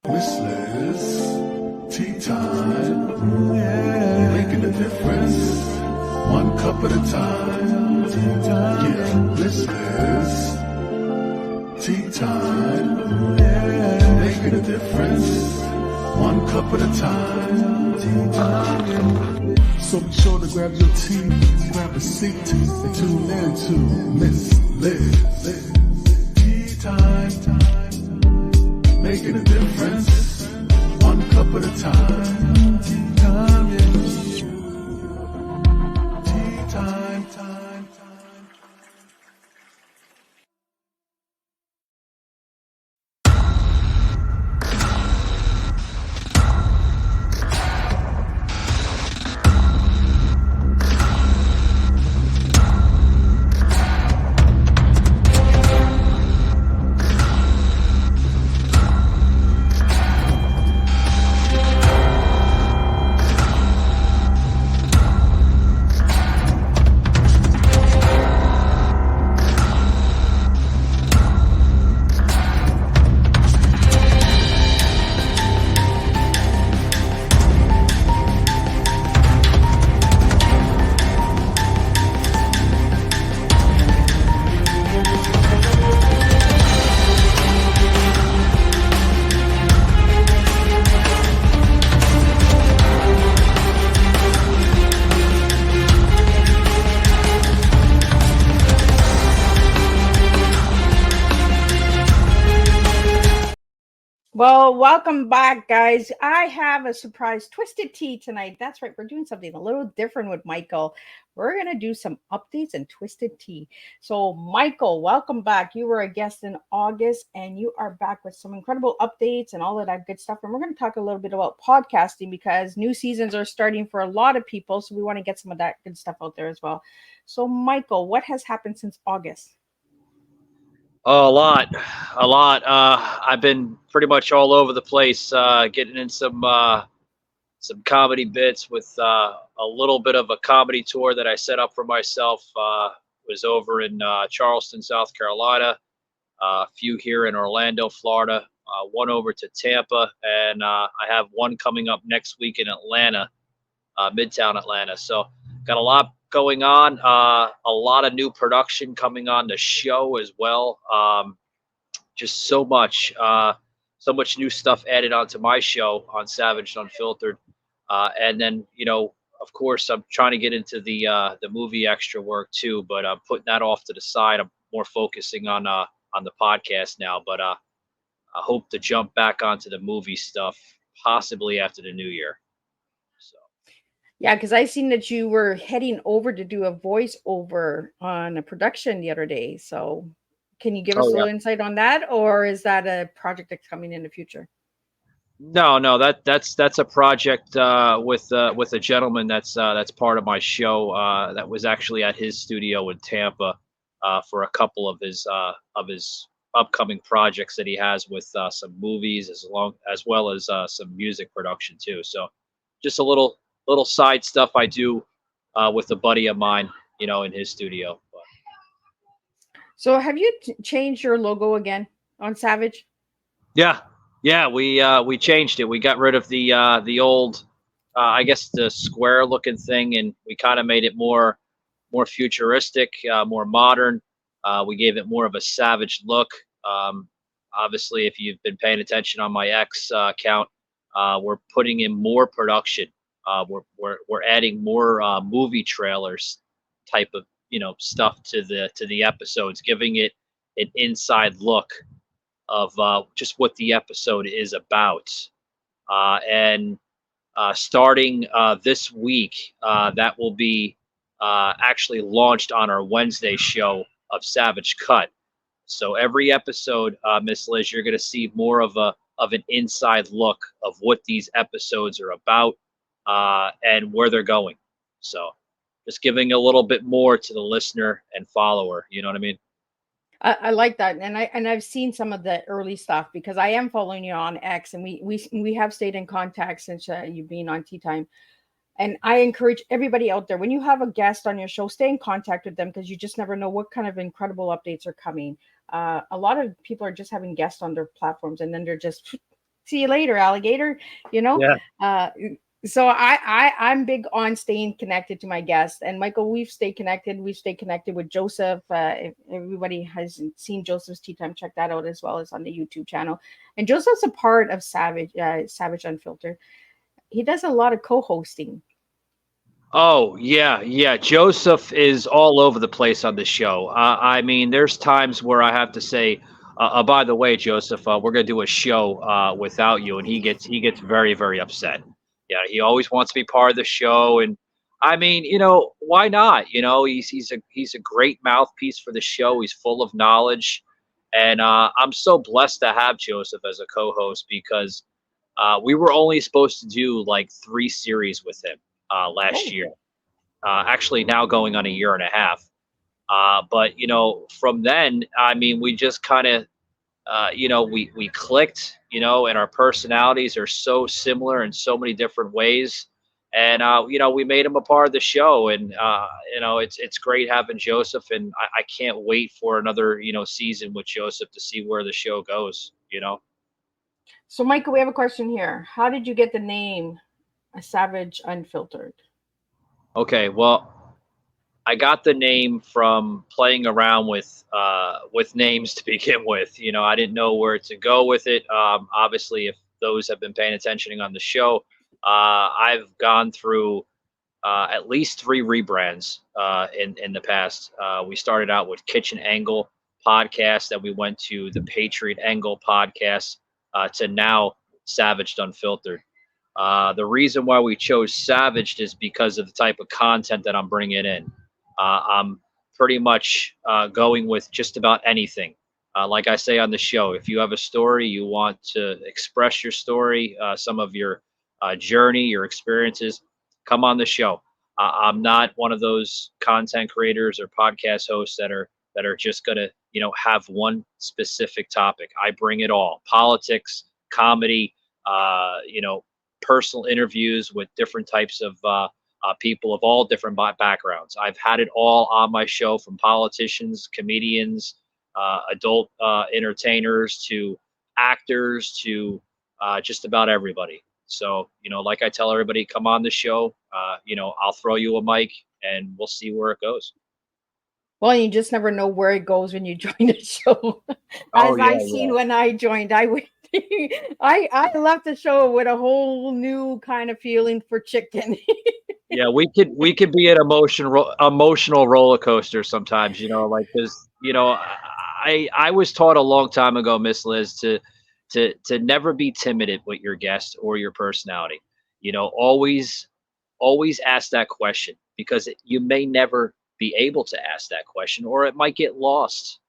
This is Teatime, yeah, making a difference, one cup at a time. Yeah, this is Teatime, yeah, making a difference, one cup at a time. So be sure to grab your tea, grab a seat, and tune in to Miss Liz. Teatime. Making a difference, one cup at a time. Tea time, yeah. Tea time, time. Well, welcome back, guys. I have a surprise twisted tea tonight. That's right, we're doing something a little different with Michael. We're going to do some updates and twisted tea. So, Michael, welcome back. You were a guest in August, and you are back with some incredible updates and all of that good stuff. And we're going to talk a little bit about podcasting because new seasons are starting for a lot of people. So, we want to get some of that good stuff out there as well. So, Michael, what has happened since August? Oh, a lot. I've been pretty much all over the place, getting in some comedy bits with a little bit of a comedy tour that I set up for myself. Was over in Charleston, South Carolina, a few here in Orlando, Florida, one over to Tampa, and I have one coming up next week in Atlanta, Midtown Atlanta. So got a lot going on, a lot of new production coming on the show as well. Just so much new stuff added onto my show on Savage Unfiltered. And then, of course, I'm trying to get into the movie extra work too, but I'm putting that off to the side. I'm more focusing on the podcast now, but I hope to jump back onto the movie stuff possibly after the new year. So. Yeah, because I seen that you were heading over to do a voiceover on a production the other day. So, can you give us Oh a yeah. little insight on that, or is that a project that's coming in the future? No, that's a project with a gentleman that's part of my show. That was actually at his studio in Tampa for a couple of his upcoming projects that he has with some movies as well as some music production too. So just a little side stuff I do with a buddy of mine, in his studio. But, So, have you changed your logo again on Savage? yeah, yeah, we changed it. We got rid of the old, I guess the square looking thing, and we kind of made it more futuristic, more modern. We gave it more of a savage look. Um, Obviously, if you've been paying attention on my X account, we're putting in more production. We're adding more movie trailers type of stuff to the episodes, giving it an inside look of just what the episode is about. And starting this week, that will be actually launched on our Wednesday show of Savage Cut. So every episode, Miss Liz, you're going to see more of an inside look of what these episodes are about and where they're going. So just giving a little bit more to the listener and follower. You know what I mean? I like that, and I've seen some of the early stuff because I am following you on X, and we have stayed in contact since you've been on Tea Time. And I encourage everybody out there when you have a guest on your show, stay in contact with them because you just never know what kind of incredible updates are coming. A lot of people are just having guests on their platforms, and then they're just See you later, alligator. You know, Yeah. uh, so I'm big on staying connected to my guests. And Michael, we've stayed connected. We've stayed connected with Joseph. If everybody hasn't seen Joseph's Tea Time, check that out as well as on the YouTube channel. And Joseph's a part of Savage Unfiltered. He does a lot of co-hosting. Oh, yeah, yeah. Joseph is all over the place on the show. I mean, there's times where I have to say, by the way, Joseph, we're gonna do a show without you, and he gets very, very upset. Yeah, he always wants to be part of the show, and I mean, why not? He's a great mouthpiece for the show. He's full of knowledge, and I'm so blessed to have Joseph as a co-host because we were only supposed to do like 3 series with him last Oh, year. Actually, now going on a year and a half. But from then, I mean, we just kind of, we clicked, and our personalities are so similar in so many different ways. And we made him a part of the show, and it's great having Joseph, and I can't wait for another season with Joseph to see where the show goes. so Michael, we have a question here. How did you get the name A Savage Unfiltered? Okay, well, I got the name from playing around with names to begin with. I didn't know where to go with it. Obviously, if those have been paying attention on the show, I've gone through at least 3 rebrands in the past. We started out with Kitchen Angle podcast, then we went to the Patriot Angle podcast, to now Savaged Unfiltered. The reason why we chose Savaged is because of the type of content that I'm bringing in. I'm pretty much going with just about anything. Like I say on the show, if you have a story, you want to express your story, some of your journey, your experiences, come on the show. I'm not one of those content creators or podcast hosts that are just gonna have one specific topic. I bring it all: politics, comedy, personal interviews with different types of people of all different backgrounds. I've had it all on my show, from politicians, comedians, adult entertainers, to actors, to just about everybody. So, like I tell everybody, come on the show. I'll throw you a mic and we'll see where it goes. Well, you just never know where it goes when you join the show. Oh, As yeah, I yeah. seen when I joined, I went, I left the show with a whole new kind of feeling for chicken. Yeah, we could be an emotional roller coaster sometimes, like, because I was taught a long time ago, Miss Liz, to never be timid with your guest or your personality. Always ask that question, because you may never be able to ask that question, or it might get lost,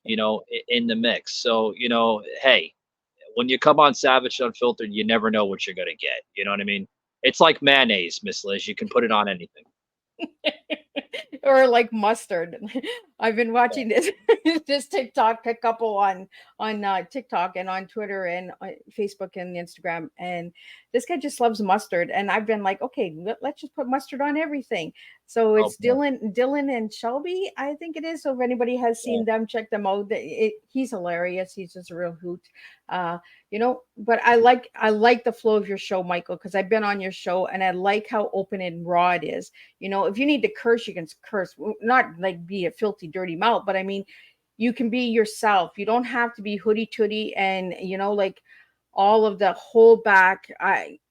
in the mix. So, hey, when you come on Savage Unfiltered, you never know what you're gonna get. You know what I mean? It's like mayonnaise, Miss Liz. You can put it on anything. Or like mustard. I've been watching this TikTok a couple on TikTok and on Twitter and Facebook and Instagram, and this guy just loves mustard. And I've been like, okay, let's just put mustard on everything. So Oh, it's Dylan and Shelby, I think it is. So if anybody has yeah. seen them, check them out. He's hilarious. He's just a real hoot. Uh, but I like the flow of your show, Michael, because I've been on your show and I like how open and raw it is. If you need to curse, you can curse, not like be a filthy dirty mouth, but I mean, you can be yourself. You don't have to be hoodie tootie and like all of the whole back.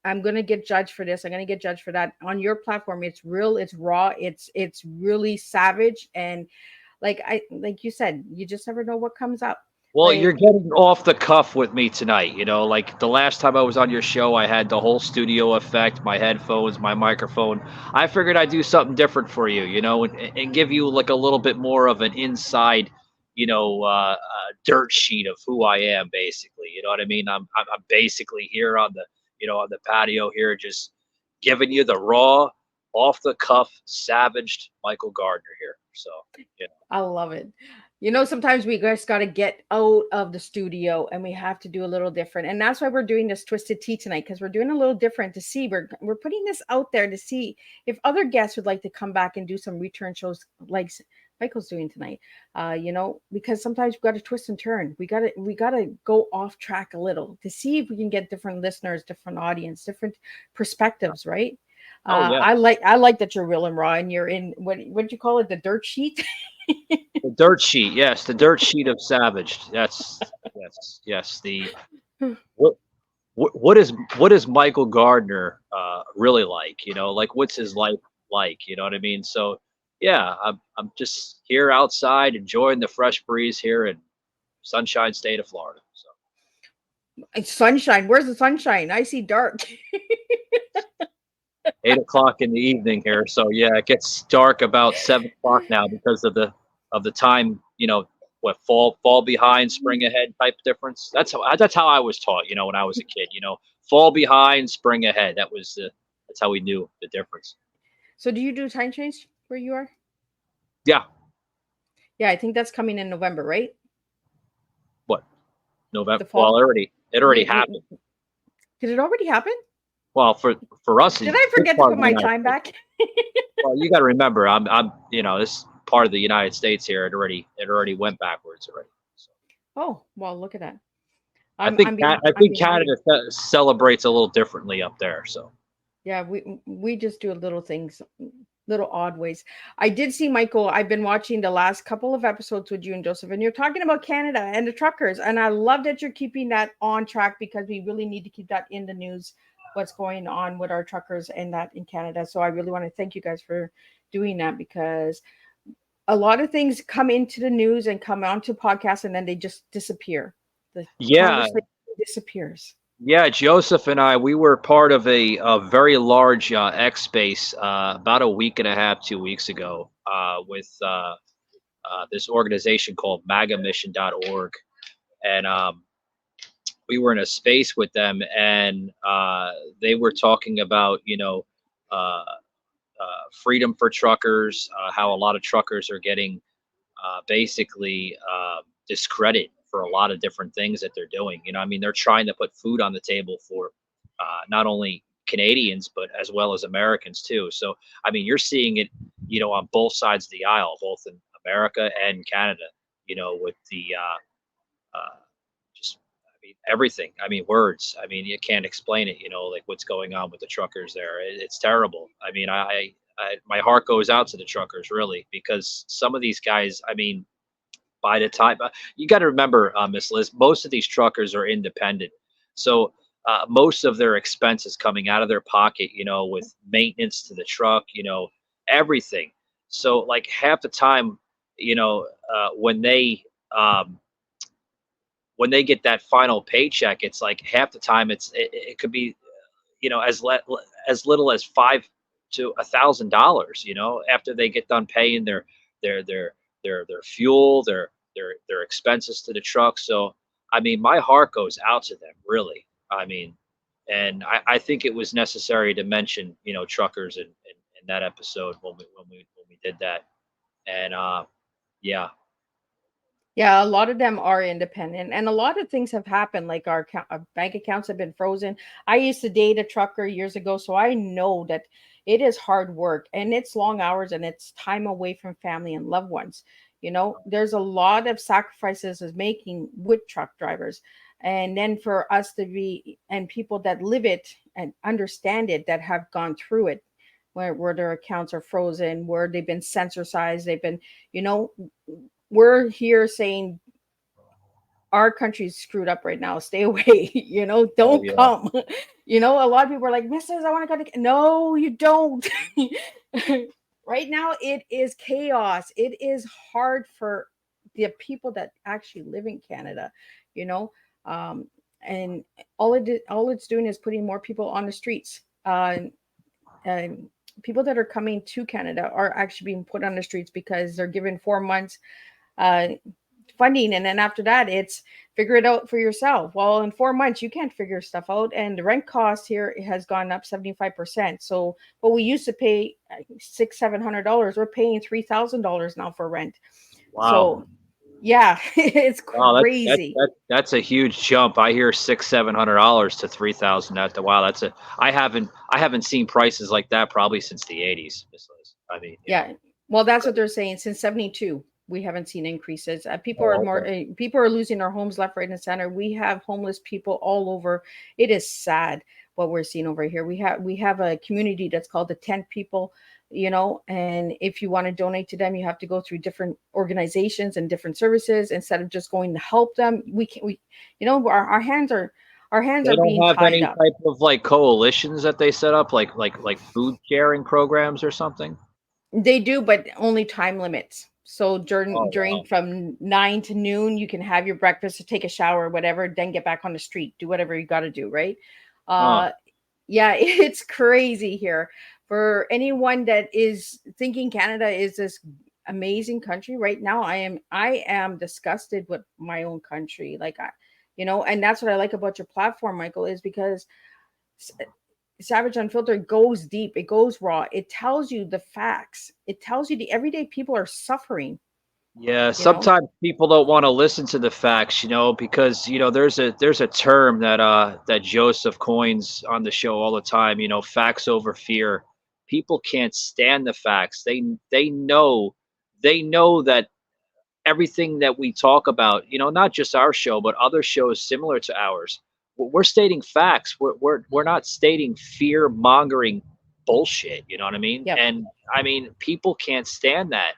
I'm gonna get judged for this, I'm gonna get judged for that. On your platform, it's real, it's raw, it's really savage. And like you said, you just never know what comes up. Well, Like, you're getting off the cuff with me tonight. Like the last time I was on your show, I had the whole studio effect, my headphones, my microphone. I figured I'd do something different for you, and give you like a little bit more of an inside, dirt sheet of who I am, basically. You know what I mean? I'm basically here on the patio here, just giving you the raw, off the cuff, savaged Michael Gardner here. So, yeah. I love it. Sometimes we just got to get out of the studio and we have to do a little different. And that's why we're doing this Twisted Tea tonight, because we're doing a little different to see. We're putting this out there to see if other guests would like to come back and do some return shows Michael's doing tonight. Because sometimes we got to twist and turn. We gotta go off track a little to see if we can get different listeners, different audience, different perspectives, right? Oh yeah, I like that you're real and raw, and you're in what do you call it, the dirt sheet? the dirt sheet. Yes, the dirt sheet of Savage. That's yes. The what what is Michael Gardner really like? Like what's his life like? You know what I mean? So yeah, I'm just here outside enjoying the fresh breeze here in Sunshine State of Florida. So Sunshine. Where's the sunshine? I see dark. 8 o'clock in the evening here. So yeah, it gets dark about 7 o'clock now because of the time. What fall behind, spring ahead type difference. That's how I was taught. When I was a kid. Fall behind, spring ahead. That's how we knew the difference. So do you do time change where you are? Yeah. Yeah, I think that's coming in November, right? What? November? The fall. Well, it already happened. Did it already happen? Well, for us, Did I forget to put my time back? Well, you got to remember, I'm this part of the United States here. It already went backwards already. So. Oh, well, look at that. I think Canada celebrates a little differently up there. So yeah, we just do little things, little odd ways. I did see, Michael. I've been watching the last couple of episodes with you and Joseph, and you're talking about Canada and the truckers, and I love that you're keeping that on track because we really need to keep that in the news. What's going on with our truckers and that in Canada. So I really want to thank you guys for doing that because a lot of things come into the news and come onto podcasts and then they just disappear. The conversation disappears. Yeah, Joseph and I, we were part of a very large X space about a week and a half, 2 weeks ago with this organization called magamission.org. And we were in a space with them, and they were talking about, freedom for truckers, how a lot of truckers are getting basically discredit for a lot of different things that they're doing. I mean, they're trying to put food on the table for not only Canadians, but as well as Americans too. So, I mean, you're seeing it, on both sides of the aisle, both in America and Canada, with the just, I mean, everything. I mean, words. I mean, you can't explain it. Like what's going on with the truckers there. It's terrible. I mean, my heart goes out to the truckers really because some of these guys. I mean, by the time you got to remember, Miss Liz, most of these truckers are independent, so most of their expenses coming out of their pocket. With maintenance to the truck. Everything. So like half the time, when they get that final paycheck, it's like half the time it could be, as little as $500 to $1,000. After they get done paying their fuel, their expenses to the truck. So I mean, my heart goes out to them, really. I mean, and I think it was necessary to mention, truckers in that episode when we did that, and yeah. Yeah, a lot of them are independent, and a lot of things have happened. Like our bank accounts have been frozen. I used to date a trucker years ago, so I know that it is hard work and it's long hours and it's time away from family and loved ones. There's a lot of sacrifices is making with truck drivers, and then for us to be and people that live it and understand it that have gone through it, where their accounts are frozen, where they've been censorized, they've been, we're here saying our country's screwed up right now. Stay away, don't come. A lot of people are like, Mrs., I want to go to. No, you don't. Right now, it is chaos. It is hard for the people that actually live in Canada, and all it's doing is putting more people on the streets. And people that are coming to Canada are actually being put on the streets because they're given 4 months funding, and then after that it's figure it out for yourself. Well, in 4 months you can't figure stuff out, and the rent cost here has gone up 75%. So what we used to pay $600-700, we're paying $3,000 now for rent. Wow. So yeah, it's crazy. That's a huge jump. I hear $600-700 to $3,000. Wow, I haven't seen prices like that probably since the 80s. I mean, yeah. Well, that's what they're saying. Since 72, we haven't seen increases. People are Oh, more, okay. people are losing their homes left, right, and center. We have homeless people all over. It is sad what we're seeing over here. We have a community that's called the Tent People, and if you want to donate to them, you have to go through different organizations and different services instead of just going to help them. We can we, our hands are They don't being have tied any up. type of like coalitions that they set up, like food sharing programs or something. They do, but only time limits. So Oh during wow. from 9 to noon, you can have your breakfast, or take a shower, whatever, then get back on the street, do whatever you got to do, right? Huh. Uh, yeah, it's crazy here. For anyone that is thinking Canada is this amazing country right now, I am disgusted with my own country. And that's what I like about your platform, Michael, is because Savage Unfiltered goes deep, it goes raw, it tells you the facts, it tells you the everyday people are suffering, Yeah, you know. sometimes people don't want to listen to the facts, because there's a term that Joseph coins on the show all the time, facts over fear. People can't stand the facts. They know that everything that we talk about, not just our show, but other shows similar to ours, we're stating facts. We're not stating fear mongering bullshit. You know what I mean? Yep. And I mean, people can't stand that.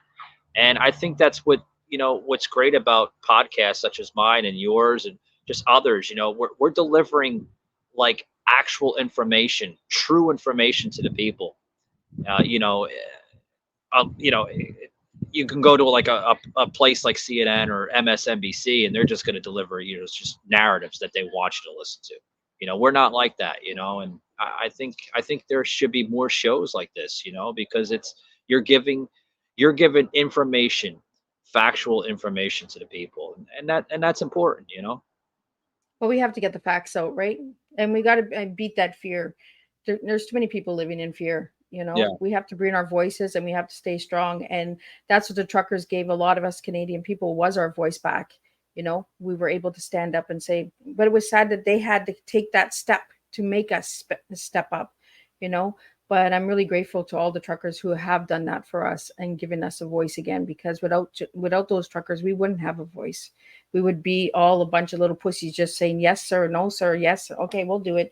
And I think that's what's great about podcasts such as mine and yours and just others. We're delivering like actual information, true information to the people. Uh, you know, um, you know, you can go to like a place like CNN or MSNBC, and they're just going to deliver, it's just narratives that they want you to listen to. We're not like that, and I think there should be more shows like this, because you're giving you're giving information, factual information to the people, and that's important. Well, we have to get the facts out, right? And we got to beat that fear. There's too many people living in fear. Yeah. We have to bring our voices, and we have to stay strong. And that's what the truckers gave a lot of us Canadian people, was our voice back. We were able to stand up and say, but it was sad that they had to take that step to make us step up, you know. But I'm really grateful to all the truckers who have done that for us and given us a voice again, because without those truckers, we wouldn't have a voice. We would be all a bunch of little pussies just saying yes sir, no sir, yes, okay, we'll do it.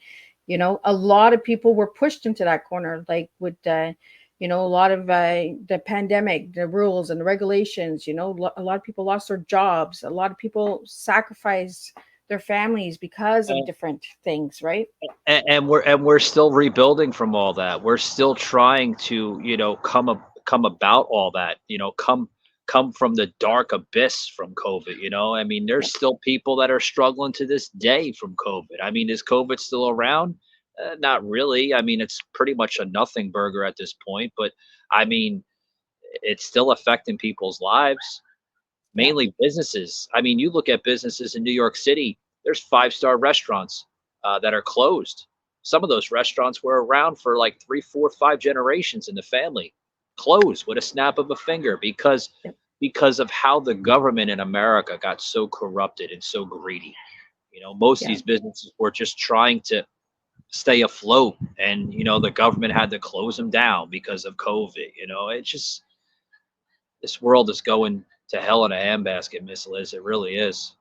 A lot of people were pushed into that corner, like with a lot of the pandemic, the rules and the regulations. A lot of people lost their jobs, a lot of people sacrificed their families because of different things, right? And we're still rebuilding from all that. We're still trying to, come about all that, come from the dark abyss from COVID. I mean, Yeah. there's still people that are struggling to this day from COVID. I mean, is COVID still around? Not really. I mean, it's pretty much a nothing burger at this point, but I mean, it's still affecting people's lives, Yeah. mainly businesses. I mean, you look at businesses in New York City, there's five-star restaurants that are closed. Some of those restaurants were around for like 3, 4, 5 generations in the family, closed with a snap of a finger Yep. because of how the government in America got so corrupted and so greedy. Most of Yeah. these businesses were just trying to stay afloat, and the government had to close them down because of COVID. It's just, this world is going to hell in a handbasket, Miss Liz. It really is.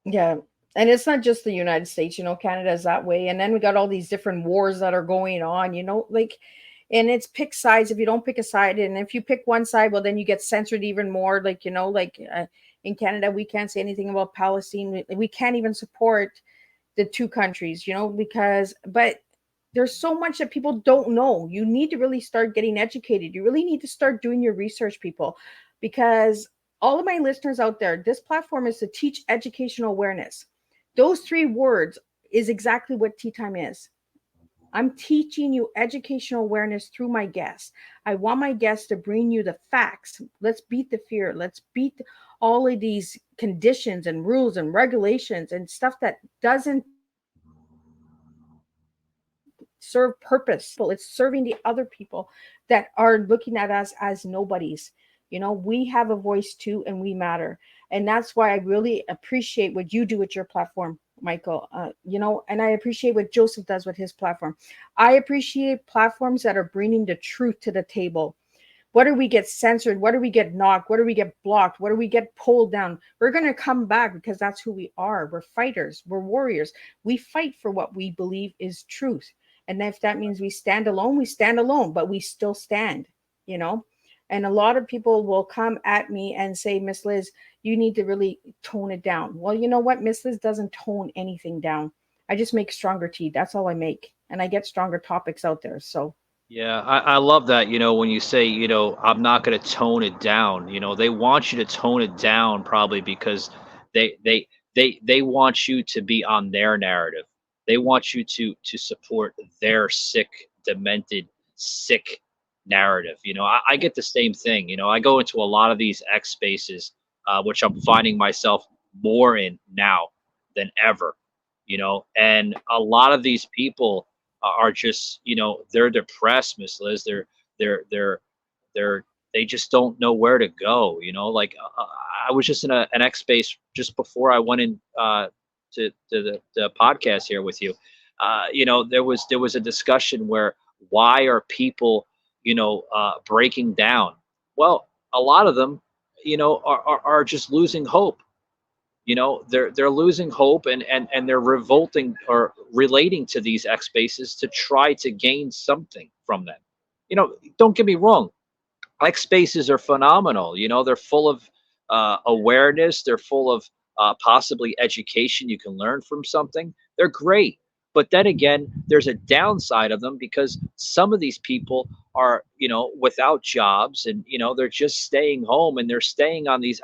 Yeah. And it's not just the United States, Canada is that way. And then we got all these different wars that are going on, and it's pick sides. If you don't pick a side, and if you pick one side, well, then you get censored even more. In Canada, we can't say anything about Palestine. We can't even support the two countries, but there's so much that people don't know. You need to really start getting educated. You really need to start doing your research, people, because all of my listeners out there, this platform is to teach educational awareness. Those three words is exactly what Tea Time is. I'm teaching you educational awareness through my guests. I want my guests to bring you the facts. Let's beat the fear. Let's beat all of these conditions and rules and regulations and stuff that doesn't serve purpose. It's serving the other people that are looking at us as nobodies. We have a voice too, and we matter. And that's why I really appreciate what you do with your platform, Michael. And I appreciate what Joseph does with his platform. I appreciate platforms that are bringing the truth to the table. What do we get censored? What do we get knocked? What do we get blocked? What do we get pulled down? We're going to come back because that's who we are. We're fighters. We're warriors. We fight for what we believe is truth. And if that means we stand alone, we stand alone, but we still stand, you know? And a lot of people will come at me and say, Miss Liz, you need to really tone it down. Well, you know what? Miss Liz doesn't tone anything down. I just make stronger tea. That's all I make. And I get stronger topics out there. So, Yeah, I love that, when you say, I'm not going to tone it down. They want you to tone it down probably because they they they want you to be on their narrative. They want you to support their sick, demented, sick narrative. I get the same thing. I go into a lot of these X spaces, which I'm finding myself more in now than ever. And a lot of these people are just, they're depressed, Miss Liz. They're they're they just don't know where to go. Like I was just in an X space just before I went in to the podcast here with you. There was a discussion where why are people breaking down? Well, a lot of them are just losing hope. They're losing hope, and they're revolting or relating to these X spaces to try to gain something from them. Don't get me wrong, X spaces are phenomenal. They're full of awareness. They're full of possibly education. You can learn from something. They're great. But then again, there's a downside of them because some of these people are, without jobs, and, they're just staying home, and they're staying on these.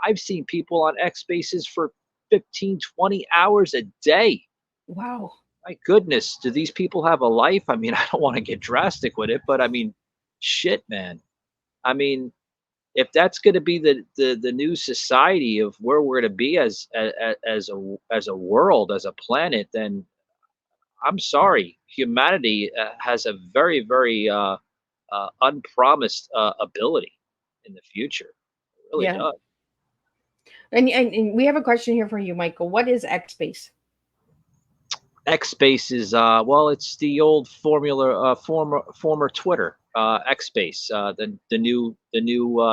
I've seen people on X spaces for 15, 20 hours a day. wow. My goodness, do these people have a life? I don't want to get drastic with it, but shit, man. If that's going to be the new society of where we're going to be as a world, as a planet, then I'm sorry, humanity has a very, very unpromised ability in the future. It really Yeah. does. And we have a question here for you, Michael. What is X space? X Space is well, it's the old former Twitter. X Space, the new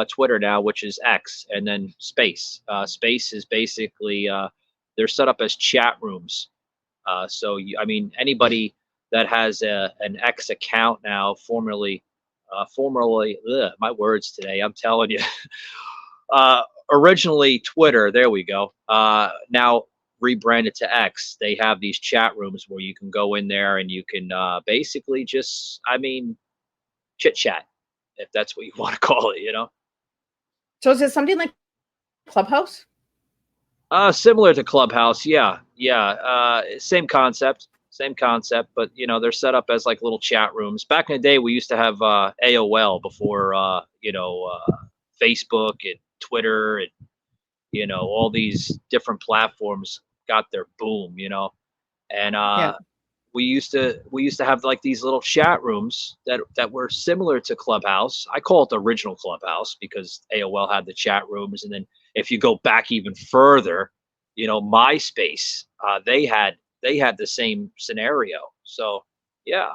Twitter now, which is X, and then Space. Space is basically they're set up as chat rooms. So anybody that has an X account now, formerly, my words today, I'm telling you, originally Twitter, there we go. Now rebranded to X. They have these chat rooms where you can go in there and you can basically just, chit chat, if that's what you want to call it. So is it something like Clubhouse? Similar to Clubhouse, yeah, yeah. Same concept, but they're set up as like little chat rooms. Back in the day, we used to have AOL before, Facebook and Twitter and all these different platforms got their boom. And Yeah. we used to have like these little chat rooms that were similar to Clubhouse. I call it the original Clubhouse because AOL had the chat rooms, and then if you go back even further, MySpace, they had the same scenario. So yeah,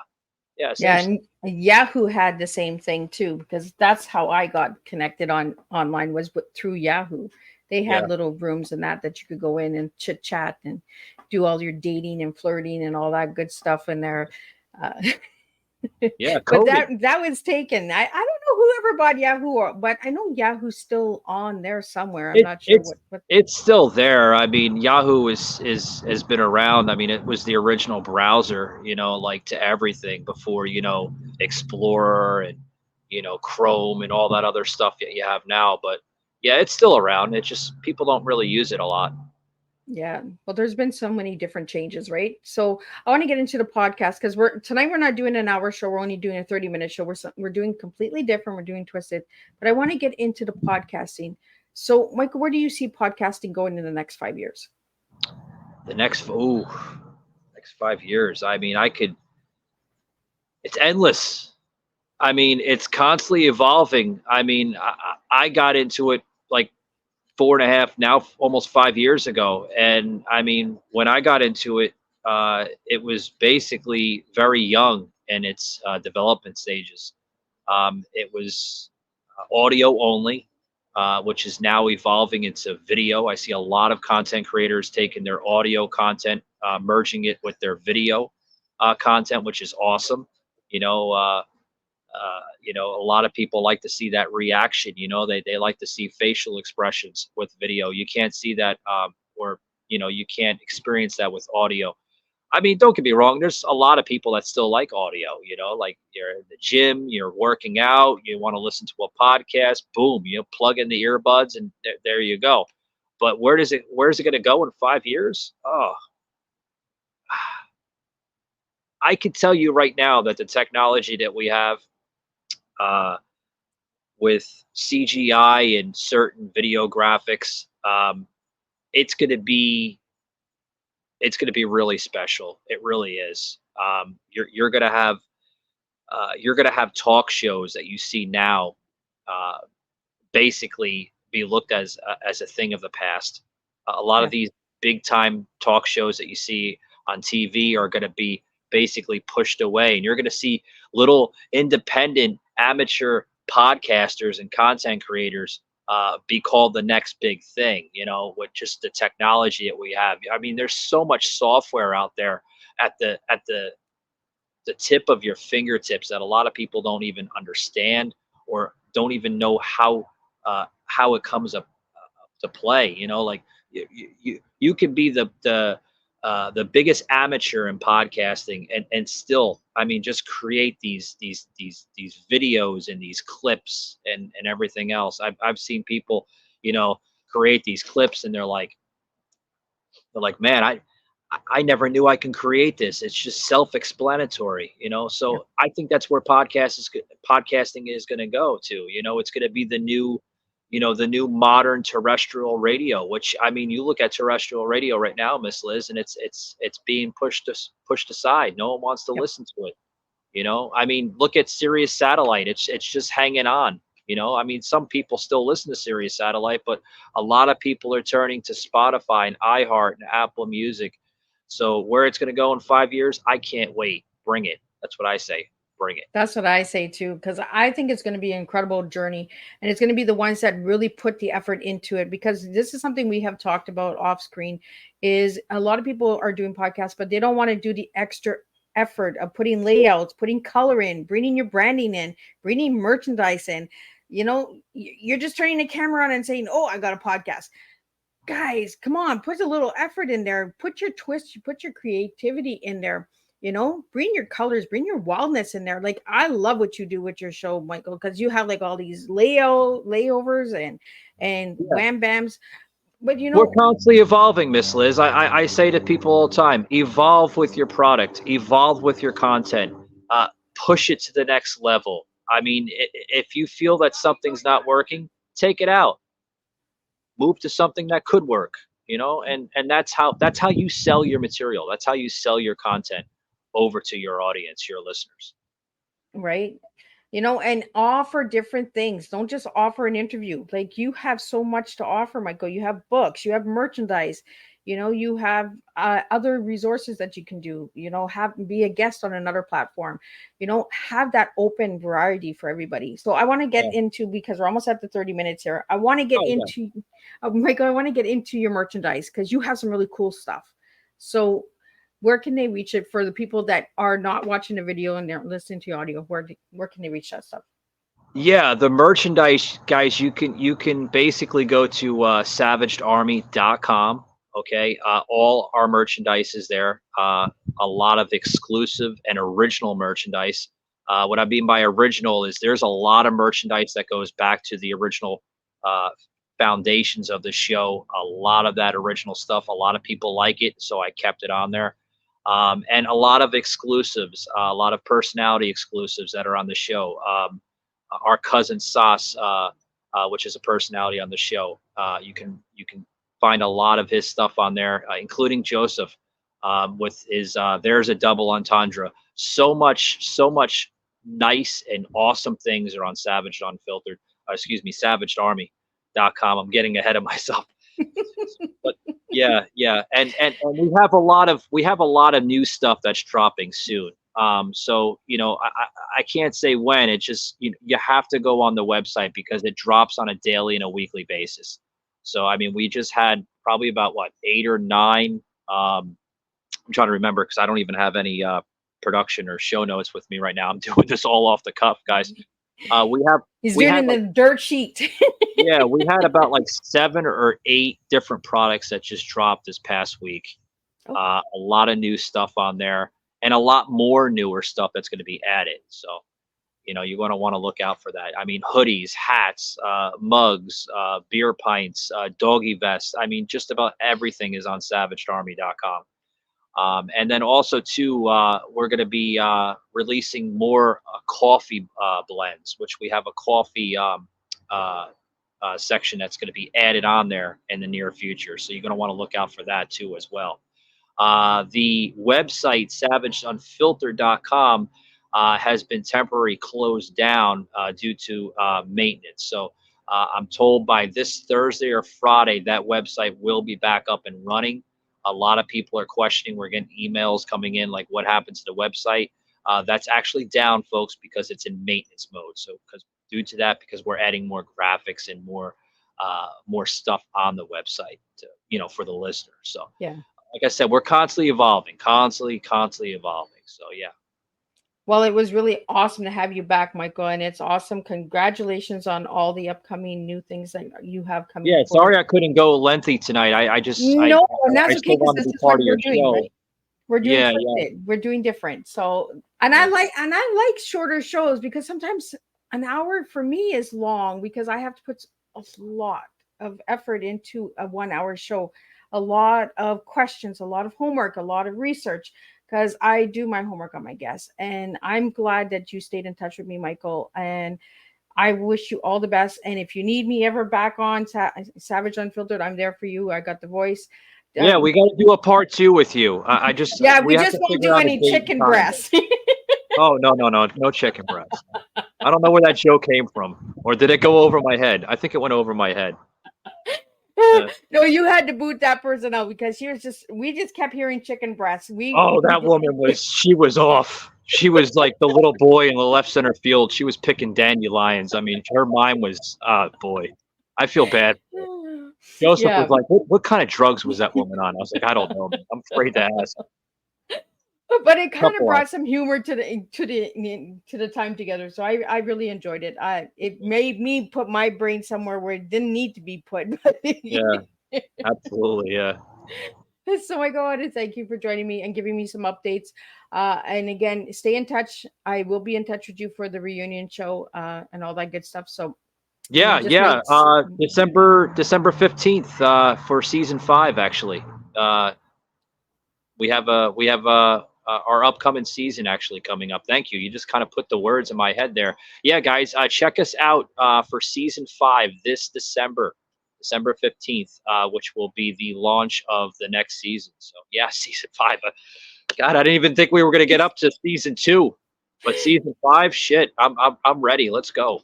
yeah, same. Yeah, and Yahoo had the same thing too, because that's how I got connected online was through Yahoo. They Yeah, had little rooms and that you could go in and chit chat and do all your dating and flirting and all that good stuff in there. Uh, yeah, but COVID. that was taken. I don't know who ever bought Yahoo, but I know Yahoo's still on there somewhere. I'm It not sure it's what. it's still there. Yahoo is has been around. It was the original browser, like to everything before, Explorer and Chrome and all that other stuff that you have now. But yeah, it's still around. It's just people don't really use it a lot. Yeah. Well, there's been so many different changes, right? So I want to get into the podcast because we're not doing an hour show. We're only doing a 30-minute show. We're doing completely different. We're doing Twisted, but I want to get into the podcasting. So, Michael, where do you see podcasting going in the next 5 years? The next 5 years. It's endless. It's constantly evolving. I got into it like 4.5, now almost 5 years ago. And when I got into it, it was basically very young in its development stages. It was audio only, which is now evolving into video. I see a lot of content creators taking their audio content, merging it with their video content, which is awesome. You know, a lot of people like to see that reaction. They like to see facial expressions with video. You can't see that, or you can't experience that with audio. I mean, don't get me wrong. There's a lot of people that still like audio. Like you're in the gym, you're working out, you want to listen to a podcast. Boom, you plug in the earbuds, and there you go. But where's it going to go in 5 years? Oh, I can tell you right now that the technology that we have, uh, with CGI and certain video graphics, it's going to be really special. It really is. You're going to have talk shows that you see now, uh, basically be looked as a thing of the past. A lot Yeah. of these big time talk shows that you see on TV are going to be basically pushed away, and you're going to see little independent amateur podcasters and content creators be called the next big thing. With just the technology that we have. I mean, there's so much software out there at the tip of your fingertips that a lot of people don't even understand or don't even know how it comes up to play. Like you can be the biggest amateur in podcasting and still, I mean, just create these videos and these clips and everything else. I've seen people, create these clips, and they're like, man, I never knew I can create this. It's just self-explanatory. Yeah. So I think that's where podcasting is going to go to. It's going to be the new modern terrestrial radio. Which, I mean, you look at terrestrial radio right now, Miss Liz, and it's being pushed aside. No one wants to Yep. listen to it. I mean, look at Sirius Satellite. It's just hanging on. I mean, some people still listen to Sirius Satellite, but a lot of people are turning to Spotify and iHeart and Apple Music. So where it's going to go in 5 years, I can't wait. Bring it. That's what I say. Bring it. That's what I say too, because I think it's going to be an incredible journey, and it's going to be the ones that really put the effort into it. Because this is something we have talked about off screen, is a lot of people are doing podcasts, but they don't want to do the extra effort of putting layouts, putting color in, bringing your branding in, bringing merchandise in. You're just turning the camera on and saying, "Oh, I got a podcast." Guys, come on, put a little effort in there, put your twist, you put your creativity in there, bring your colors, bring your wildness in there. Like, I love what you do with your show, Michael, because you have like all these layovers and Yeah. wham bams. But We're constantly evolving, Miss Liz. I say to people all the time, evolve with your product, evolve with your content, push it to the next level. I mean, if you feel that something's not working, take it out. Move to something that could work, and that's how you sell your material. That's how you sell your content over to your audience, your listeners. right, and offer different things. Don't just offer an interview. Like, you have so much to offer, Michael. You have books, you have merchandise, you have other resources that you can do, be a guest on another platform, have that open variety for everybody. So I want to get into, because we're almost at the 30 minutes here, I want to get into Michael, I want to get into your merchandise, because you have some really cool stuff. So where can they reach it for the people that are not watching the video and they're listening to audio? Where can they reach that stuff? Yeah, the merchandise, guys, you can basically go to savagedarmy.com. Okay, all our merchandise is there. A lot of exclusive and original merchandise. What I mean by original is there's a lot of merchandise that goes back to the original foundations of the show. A lot of that original stuff. A lot of people like it, so I kept it on there. And a lot of exclusives, a lot of personality exclusives that are on the show. Our cousin Sauce, which is a personality on the show, you can find a lot of his stuff on there, including Joseph, with his There's a Double Entendre. So much nice and awesome things are on SavageArmy.com. I'm getting ahead of myself. But yeah, and we have a lot of new stuff that's dropping soon. So I can't say when. It's just you have to go on the website because it drops on a daily and a weekly basis. So I mean, we just had probably about what 8 or 9. I'm trying to remember because I don't even have any production or show notes with me right now. I'm doing this all off the cuff, guys. He's We doing had in like, the dirt sheet. yeah, we had about like 7 or 8 different products that just dropped this past week. Oh. A lot of new stuff on there, and a lot more newer stuff that's going to be added. So you're going to want to look out for that. I mean, hoodies, hats, mugs, beer pints, doggy vests. I mean, just about everything is on SavagedArmy.com. And then also too, we're going to be releasing more coffee blends, which we have a coffee section that's going to be added on there in the near future. So you're going to want to look out for that too as well. The website SavageUnfiltered.com has been temporarily closed down due to maintenance. So I'm told by this Thursday or Friday that website will be back up and running. A lot of people are questioning. We're getting emails coming in like, what happened to the website? That's actually down, folks, because it's in maintenance mode. So due to that, because we're adding more graphics and more stuff on the website to, for the listener. So yeah. Like I said, we're constantly evolving, constantly evolving. So yeah. Well, it was really awesome to have you back, Michael, and it's awesome. Congratulations on all the upcoming new things that you have coming. Yeah, sorry I couldn't go lengthy tonight. I just no, and that's I okay because this is what we're doing, right? We're doing twisted. We're doing different. So, and I like shorter shows because sometimes an hour for me is long because I have to put a lot of effort into a 1 hour show, a lot of questions, a lot of homework, a lot of research. Because I do my homework on my guests. And I'm glad that you stayed in touch with me, Michael. And I wish you all the best. And if you need me ever back on Savage Unfiltered, I'm there for you. I got the voice. Yeah, we got to do a part 2 with you. I just we just won't do any chicken breasts. Oh, no chicken breasts. I don't know where that joke came from. Or did it go over my head? I think it went over my head. No, you had to boot that person out because we just kept hearing chicken breasts. That woman was off. She was like the little boy in the left center field. She was picking dandelions. I mean, her mind was, boy, I feel bad. Joseph was like, what kind of drugs was that woman on? I was like, I don't know, man. I'm afraid to ask. But it kind of brought some humor to the time together. So I really enjoyed it. It made me put my brain somewhere where it didn't need to be put. Yeah, absolutely. Yeah. So I go on and thank you for joining me and giving me some updates. And again, stay in touch. I will be in touch with you for the reunion show and all that good stuff. So yeah. December 15th for season 5. Actually, we have our upcoming season actually coming up. Thank you. You just kind of put the words in my head there. Yeah, guys, check us out for season 5 this December 15th, which will be the launch of the next season. So yeah, season 5. God, I didn't even think we were going to get up to season 2, but season 5, shit, I'm ready. Let's go.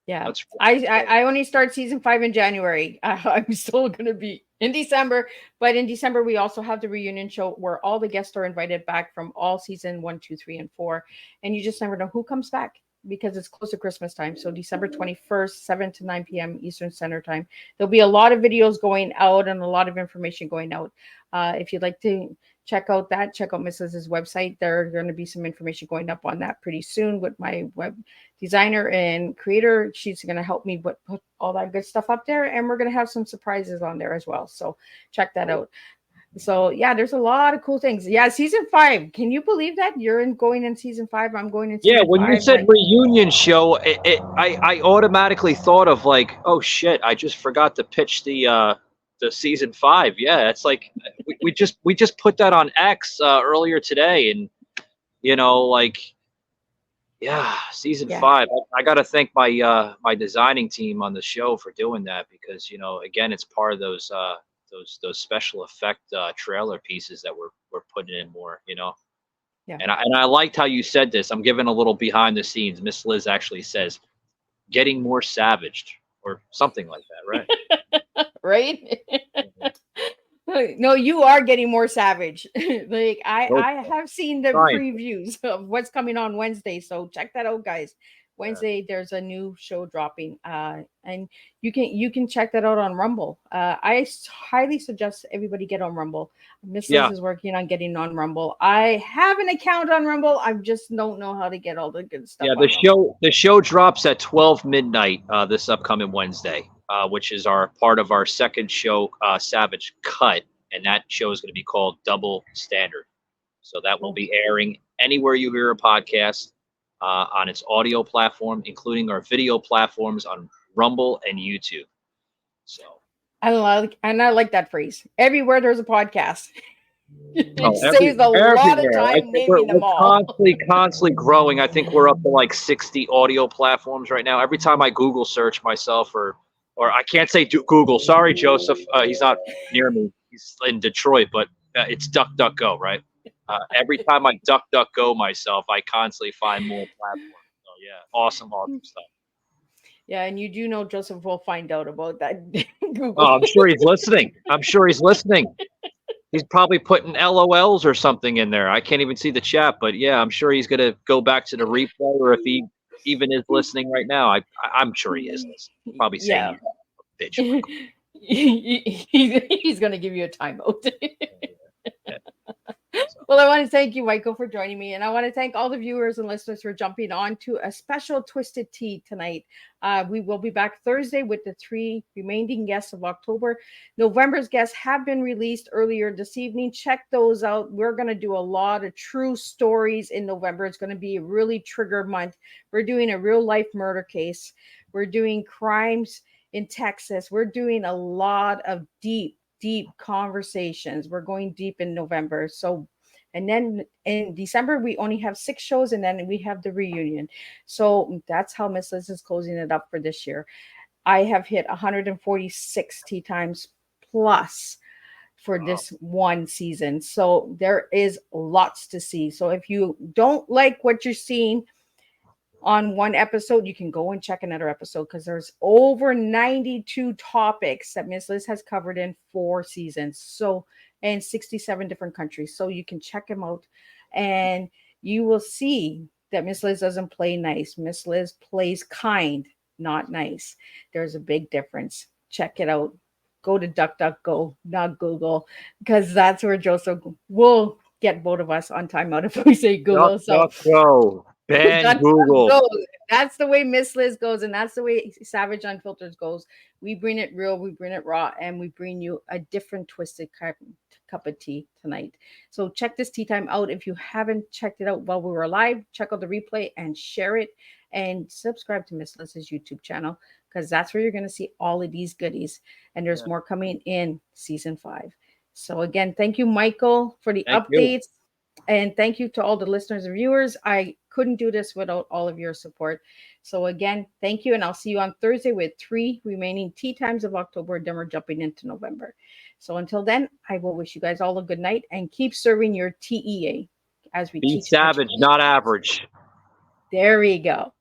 Yeah, I only start season 5 in January. I'm still going to be in December, but in December we also have the reunion show where all the guests are invited back from all season 1, 2, 3, and 4, and you just never know who comes back because it's close to Christmas time. So December 21st, 7 to 9 p.m. Eastern Standard Time. There'll be a lot of videos going out and a lot of information going out. If you'd like to check out Mrs.'s website. There's going to be some information going up on that pretty soon with my web designer and creator. She's going to help me put all that good stuff up there. And we're going to have some surprises on there as well. So check that out. So yeah, there's a lot of cool things. Yeah, season 5. Can you believe that you're going in season 5? I'm going in season 5. Yeah, when you said reunion show, I automatically thought of like, oh shit, I just forgot to pitch the season 5. Yeah, it's like we just put that on X earlier today, and season 5. I got to thank my my designing team on the show for doing that because again, it's part of those special effect trailer pieces that we're putting in more. Yeah. And I liked how you said this. I'm giving a little behind the scenes. Miss Liz actually says, "Getting more savaged" or something like that, right? Right. No, you are getting more savage. Like Nope. I have seen the Trying. previews of what's coming on Wednesday, so check that out, guys. Yeah. Wednesday there's a new show dropping, and you can check that out on Rumble. Highly suggest everybody get on Rumble. Miss Liz Yeah. is working on getting on Rumble. I have an account on Rumble. I just don't know how to get all the good stuff. Yeah, on Rumble. the show drops at 12 midnight this upcoming Wednesday, which is our part of our second show, Savage Cut, and that show is going to be called Double Standard. So that will be airing anywhere you hear a podcast on its audio platform, including our video platforms on Rumble and YouTube. So I like that phrase. Everywhere there's a podcast. It oh, saves a lot of everywhere. I time think we're naming them all. constantly growing. I think we're up to like 60 audio platforms right now. Every time I Google search myself, or I can't say Google. Sorry, Joseph. He's not near me. He's in Detroit, but it's DuckDuckGo, right? Every time I DuckDuckGo myself, I constantly find more platforms. So yeah, awesome stuff. Yeah, and you do know Joseph will find out about that. Google. Oh, I'm sure he's listening. He's probably putting LOLs or something in there. I can't even see the chat, but yeah, I'm sure he's going to go back to the replay, or if he even is listening right now, I'm sure he is listening. Probably saying, Yeah. "Bitch." He's going to give you a timeout. Well, I want to thank you, Michael, for joining me. And I want to thank all the viewers and listeners for jumping on to a special Twisted Tea tonight. We will be back Thursday with the 3 remaining guests of October. November's guests have been released earlier this evening. Check those out. We're going to do a lot of true stories in November. It's going to be a really trigger month. We're doing a real life murder case. We're doing crimes in Texas. We're doing a lot of deep conversations. We're going deep in November. And then in December, we only have 6 shows, and then we have the reunion. So that's how Miss Liz is closing it up for this year. I have hit 146 tea times plus for this one season. So there is lots to see. So if you don't like what you're seeing on one episode, you can go and check another episode, because there's over 92 topics that Miss Liz has covered in 4 seasons. So, and 67 different countries. So you can check them out, and you will see that Miss Liz doesn't play nice. Miss Liz plays kind, not nice. There's a big difference. Check it out. Go to DuckDuckGo, not Google, because that's where Joseph will get both of us on timeout if we say Google. DuckDuckGo. Ban Google. That's the way Miss Liz goes, and that's the way Savage Unfiltered goes. We bring it real, we bring it raw, and we bring you a different twisted cup of tea tonight. So check this tea time out. If you haven't checked it out while we were live, check out the replay and share it, and subscribe to Miss Liz's YouTube channel, because that's where you're going to see all of these goodies. And there's more coming in season 5. So again, thank you, Michael, for the updates. And thank you to all the listeners and viewers. I couldn't do this without all of your support. So again, thank you. And I'll see you on Thursday with 3 remaining tea times of October. Then we're jumping into November. So until then, I will wish you guys all a good night, and keep serving your TEA as we be savage, not average. There we go.